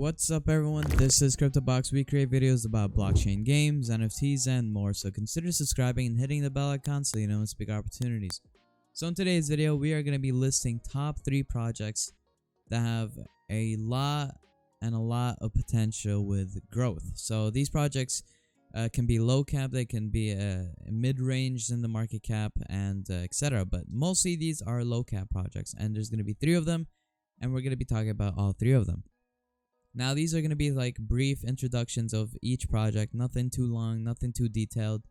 What's up everyone, this is CryptoBox. We create videos about blockchain games, NFTs, and more, so consider subscribing and hitting the bell icon so you know it's big opportunities. So in today's video, we are going to be listing top 3 projects that have a lot of potential with growth. So these projects can be low cap, they can be mid-range in the market cap, and etc. But mostly these are low cap projects, and there's going to be 3 of them, and we're going to be talking about all 3 of them. Now these are going to be like brief introductions of each project, nothing too long, nothing too detailed,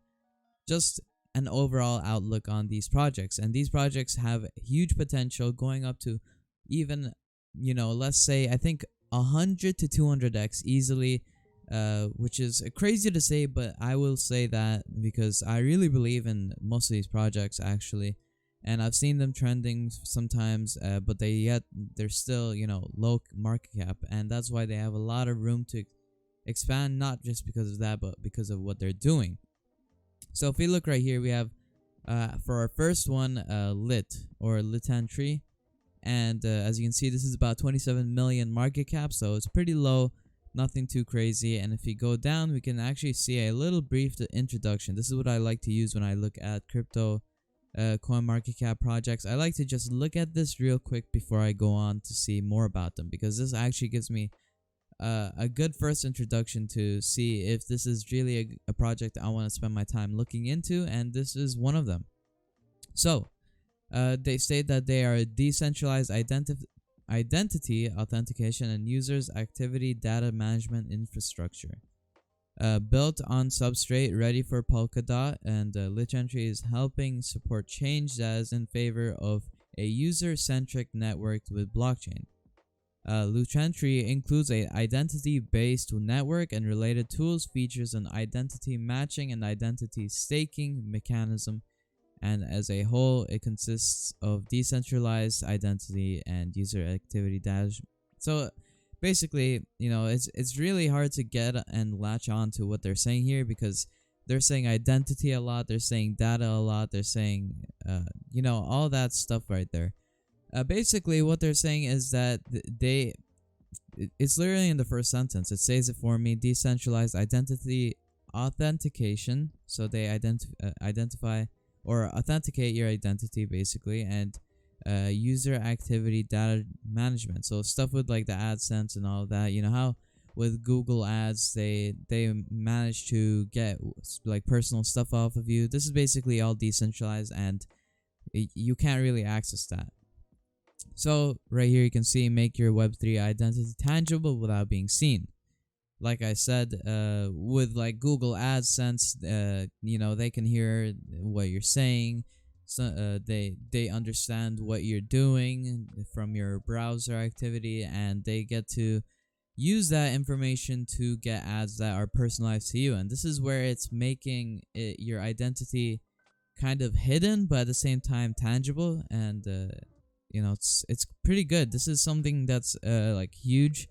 just an overall outlook on these projects. And these projects have huge potential, going up to even, let's say, I think 100 to 200x easily, which is crazy to say, but I will say that because I really believe in most of these projects actually. And I've seen them trending sometimes, but they're still, low market cap, and that's why they have a lot of room to expand, not just because of that, but because of what they're doing. So if we look right here, we have, for our first one, Litan Tree, and as you can see, this is about 27 million market cap, so it's pretty low, nothing too crazy. And if you go down, we can actually see a little brief introduction. This is what I like to use when I look at crypto coin market cap projects. I like to just look at this real quick before I go on to see more about them, because this actually gives me a good first introduction to see if this is really a project I want to spend my time looking into, and this is one of them. So they state that they are a decentralized identity authentication and users activity data management infrastructure. Built on substrate ready for Polkadot, and Litan Tree is helping support change that is in favor of a user-centric network with blockchain. Litan Tree includes a identity-based network and related tools, features an identity matching and identity staking mechanism, and as a whole, it consists of decentralized identity and user activity data. So basically, it's really hard to get and latch on to what they're saying here, because they're saying identity a lot, they're saying data a lot, they're saying, all that stuff right there. Basically, what they're saying is that it's literally in the first sentence. It says it for me: decentralized identity authentication. So they identify or authenticate your identity, basically, and user activity data management. So stuff with like the AdSense and all of that. You know how with Google ads they manage to get like personal stuff off of you. This is basically all decentralized, and you can't really access that. So right here you can see, make your Web3 identity tangible without being seen. Like I said, with like Google AdSense, they can hear what you're saying. So they understand what you're doing from your browser activity, and they get to use that information to get ads that are personalized to you. And this is where it's making your identity kind of hidden, but at the same time tangible. And it's pretty good. This is something that's like huge.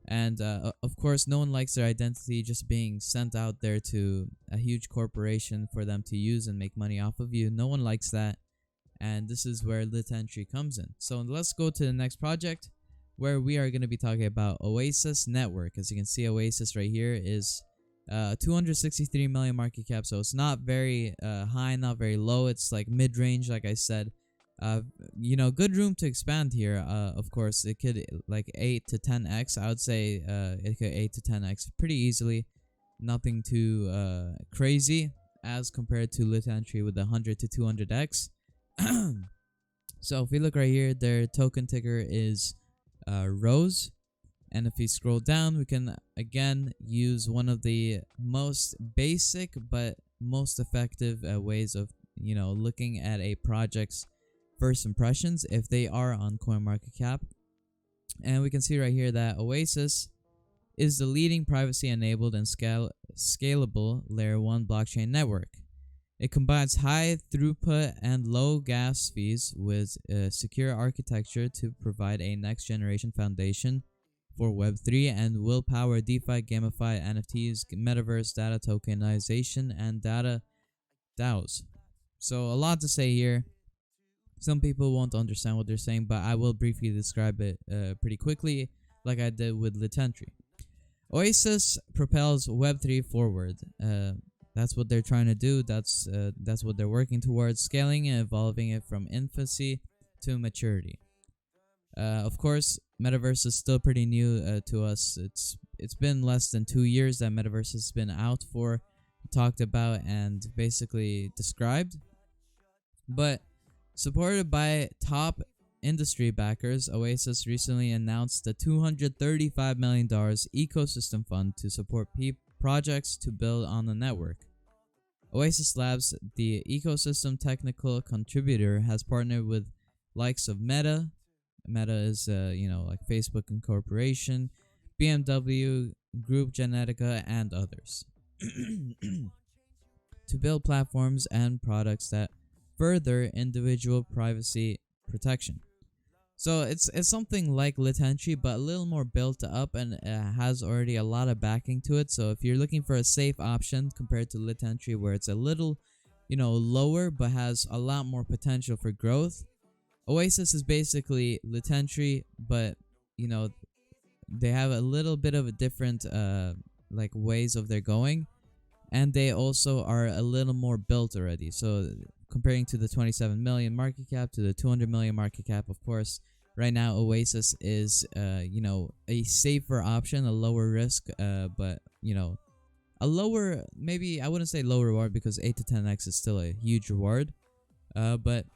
And of course, no one likes their identity just being sent out there to a huge corporation for them to use and make money off of you. No one likes that. And this is where Litan Tree comes in. So let's go to the next project, where we are going to be talking about Oasis Network. As you can see, Oasis right here is 263 million market cap. So it's not very high, not very low. It's like mid-range, like I said. Good room to expand here. Of course, it could like 8 to 10x. I would say it could 8 to 10x pretty easily. Nothing too crazy as compared to Litan Tree with 100 to 200x. So if we look right here, their token ticker is Rose. And if we scroll down, we can again use one of the most basic but most effective ways of looking at a project's first impressions if they are on CoinMarketCap. And we can see right here that Oasis is the leading privacy enabled and scalable layer 1 blockchain network. It combines high throughput and low gas fees with a secure architecture to provide a next generation foundation for Web3, and will power DeFi, GameFi, NFTs, metaverse, data tokenization, and data DAOs. So a lot to say here. Some people won't understand what they're saying, but I will briefly describe it pretty quickly, like I did with Litan Tree. Oasis propels Web3 forward. That's what they're trying to do. That's what they're working towards, scaling and evolving it from infancy to maturity. Of course, Metaverse is still pretty new to us. It's been less than 2 years that Metaverse has been out for, talked about, and basically described. But supported by top industry backers, Oasis recently announced a $235 million ecosystem fund to support projects to build on the network. Oasis Labs, the ecosystem technical contributor, has partnered with likes of Meta. Meta is, like Facebook Incorporation, BMW, Group Genetica, and others to build platforms and products that further individual privacy protection. So it's something like Litan Tree, but a little more built up, and has already a lot of backing to it. So if you're looking for a safe option compared to Litan Tree, where it's a little, lower but has a lot more potential for growth, Oasis is basically Litan Tree, but they have a little bit of a different ways of their going, and they also are a little more built already. So comparing to the 27 million market cap to the 200 million market cap, of course, right now Oasis is a safer option, a lower risk, but a lower, maybe I wouldn't say low reward, because 8 to 10x is still a huge reward, but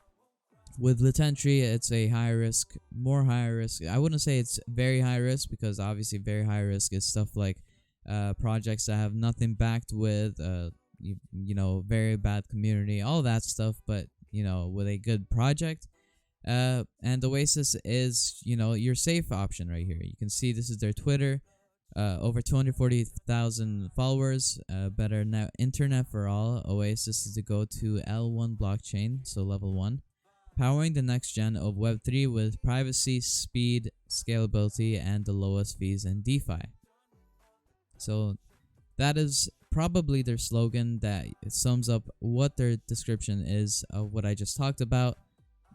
with Litan Tree, it's a higher risk, more higher risk. I wouldn't say it's very high risk, because obviously very high risk is stuff like projects that have nothing backed with, very bad community, all that stuff. But with a good project, and Oasis is your safe option right here. You can see this is their Twitter, over 240,000 followers, better internet for all. Oasis is the go-to L1 blockchain, so level 1. Powering the next gen of Web3 with privacy, speed, scalability, and the lowest fees in DeFi. So that is probably their slogan, that it sums up what their description is of what I just talked about.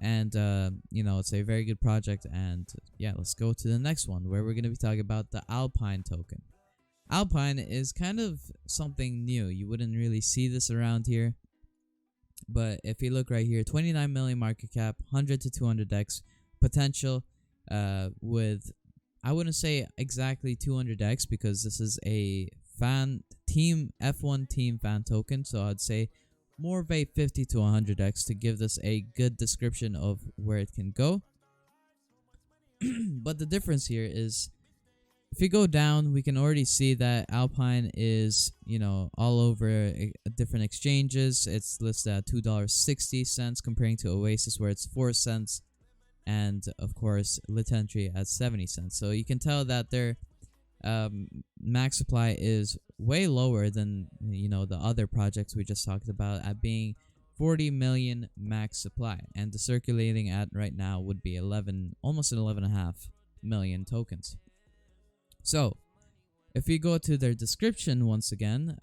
And, it's a very good project. And yeah, let's go to the next one, where we're going to be talking about the Alpine token. Alpine is kind of something new. You wouldn't really see this around here. But if you look right here, 29 million market cap, 100 to 200x potential, with, I wouldn't say exactly 200x, because this is a F1 team fan token. So I'd say more of a 50 to 100x to give this a good description of where it can go. But the difference here is, if you go down, we can already see that Alpine is, all over different exchanges. It's listed at $2.60, comparing to Oasis, where it's 4 cents, and of course Litan Tree at 70 cents. So you can tell that their max supply is way lower than the other projects we just talked about, at being 40 million max supply, and the circulating at right now would be almost 11.5 million tokens. So, if you go to their description once again,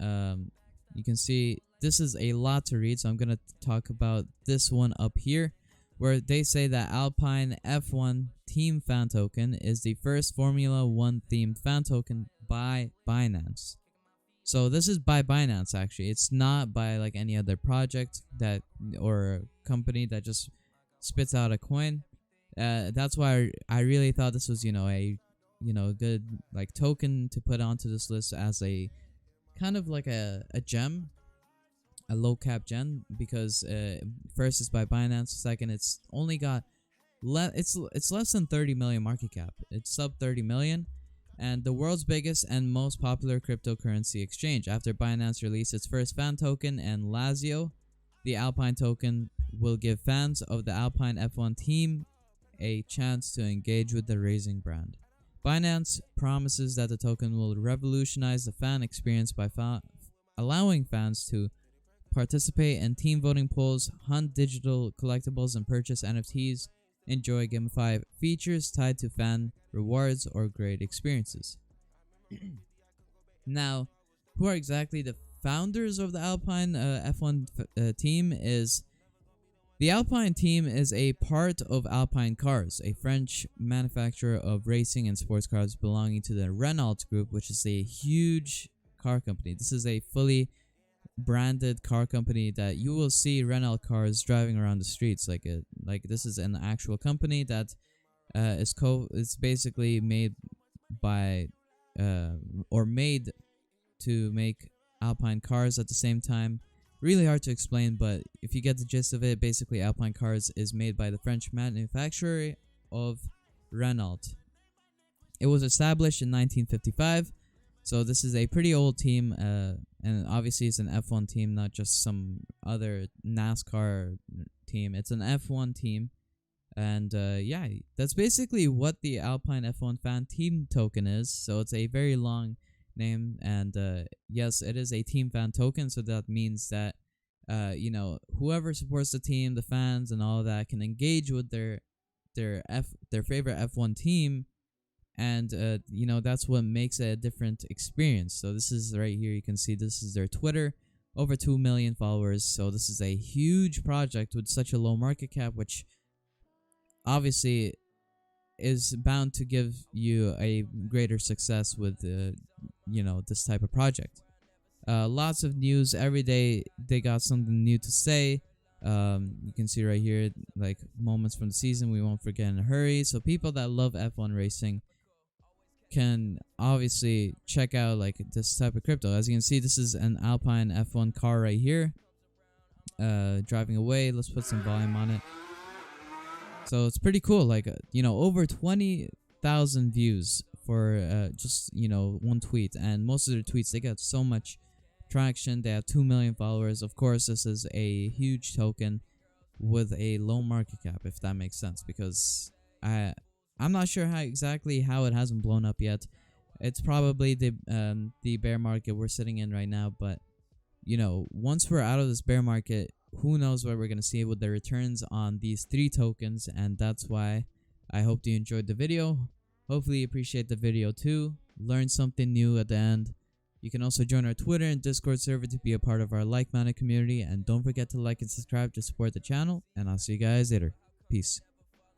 you can see this is a lot to read, so I'm going to talk about this one up here, where they say that Alpine F1 Team Fan Token is the first Formula 1 themed fan token by Binance. So this is by Binance, actually. It's not by like any other project or company that just spits out a coin. That's why I really thought this was, a good like token to put onto this list, as a kind of like a gem, a low cap gem, because first it's by Binance, second it's only got it's less than 30 million market cap. It's sub 30 million, and the world's biggest and most popular cryptocurrency exchange. After Binance released its first fan token and Lazio, the Alpine token will give fans of the Alpine F1 team a chance to engage with the racing brand. Binance promises that the token will revolutionize the fan experience by allowing fans to participate in team voting polls, hunt digital collectibles, and purchase NFTs, enjoy gamified features tied to fan rewards or great experiences. Now, who are exactly the founders of the Alpine F1 team? Is The Alpine team is a part of Alpine Cars, a French manufacturer of racing and sports cars belonging to the Renault Group, which is a huge car company. This is a fully branded car company that you will see Renault cars driving around the streets. Like this is an actual company that is basically made by or made to make Alpine cars at the same time. Really hard to explain, but if you get the gist of it, basically Alpine Cars is made by the French manufacturer of Renault. It was established in 1955, so this is a pretty old team, and obviously it's an F1 team, not just some other NASCAR team. It's an F1 team, and yeah, that's basically what the Alpine F1 fan team token is. So it's a very long name, and yes, it is a team fan token, so that means that you know, whoever supports the team, the fans and all of that, can engage with their favorite F1 team, and you know, that's what makes it a different experience. So this is right here, you can see this is their Twitter, over 2 million followers. So this is a huge project with such a low market cap, which obviously is bound to give you a greater success with you know, this type of project. Lots of news every day. They got something new to say. You can see right here, like, moments from the season we won't forget in a hurry. So people that love F1 racing can obviously check out like this type of crypto. As you can see, this is an Alpine F1 car right here, driving away. Let's put some volume on it. So it's pretty cool, like, you know, over 20,000 views for just, you know, one tweet. And most of their tweets, they got so much traction. They have 2 million followers. Of course, this is a huge token with a low market cap, if that makes sense, because I'm not sure exactly how it hasn't blown up yet. It's probably the bear market we're sitting in right now, but you know, once we're out of this bear market, who knows what we're going to see with the returns on these 3 tokens. And that's why I hope you enjoyed the video. Hopefully you appreciate the video too. Learn something new at the end. You can also join our Twitter and Discord server to be a part of our like-minded community. And don't forget to like and subscribe to support the channel. And I'll see you guys later. Peace.